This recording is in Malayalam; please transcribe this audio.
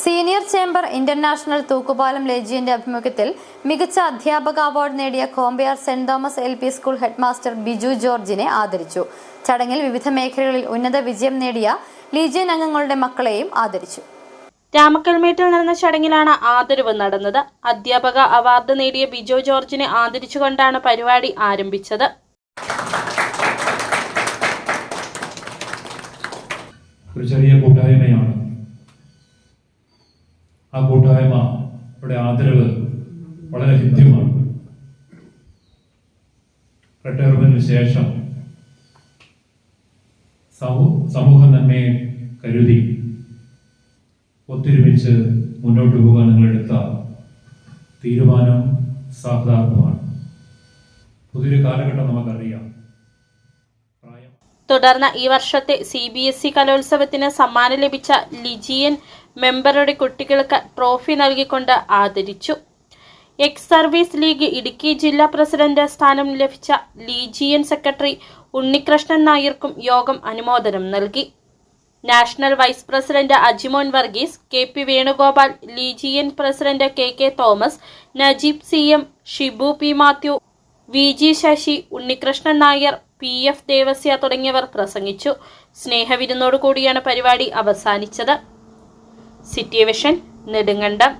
സീനിയർ ചേംബർ ഇന്റർനാഷണൽ തൂക്കുപാലം ലേജിയന്റെ ആഭിമുഖ്യത്തിൽ മികച്ച അധ്യാപക അവാർഡ് നേടിയ Kombayar saint Thomas LP school headmaster Biju ജോർജിനെ ആദരിച്ചു. ചടങ്ങിൽ വിവിധ മേഖലകളിൽ ഉന്നത വിജയം നേടിയ ലീജിയൻ അംഗങ്ങളുടെ മക്കളെയും ആദരിച്ചു. രാമക്കൽമേട്ടിൽ നടന്ന ചടങ്ങിലാണ് ആദരവ് നടന്നത്. അധ്യാപക അവാർഡ് നേടിയ ബിജു ജോർജിനെ ആദരിച്ചുകൊണ്ടാണ് പരിപാടി ആരംഭിച്ചത്. ഒരു ചെറിയ കൂട്ടായ്മയാണ്. ആ കൂട്ടായ്മയുടെ ആദരവ് വളരെ ഹൃദ്യമാണ്. റിട്ടയർമെന്റിന് ശേഷം സമൂഹ നന്മയെ കരുതി ഒത്തൊരുമിച്ച് മുന്നോട്ട് പോകാൻ നിങ്ങളെടുത്ത തീരുമാനം സാധാരണമാണ്. പുതിയൊരു കാലഘട്ടം നമുക്കറിയാം. തുടർന്ന് ഈ വർഷത്തെ CBSE കലോത്സവത്തിന് സമ്മാനം ലഭിച്ച ലീജിയൻ മെമ്പറുടെ കുട്ടികൾക്ക് ട്രോഫി നൽകിക്കൊണ്ട് ആദരിച്ചു. എക്സ് സർവീസ് ലീഗ് ഇടുക്കി ജില്ലാ പ്രസിഡന്റ് സ്ഥാനം ലഭിച്ച ലീജിയൻ സെക്രട്ടറി ഉണ്ണികൃഷ്ണൻ നായർക്കും യോഗം അനുമോദനം നൽകി. National vice president Ajimon Varghese, KP Venugopal, legion president KK Thomas, Najeeb CM, Shibu P Mathew, VG Sasi, Unnikrishnan Nair, PF Devasia തുടങ്ങിയവർ പ്രസംഗിച്ചു. സ്നേഹവിരുന്നോടുകൂടിയാണ് പരിപാടി അവസാനിച്ചത്. City vision, Nedumkandam.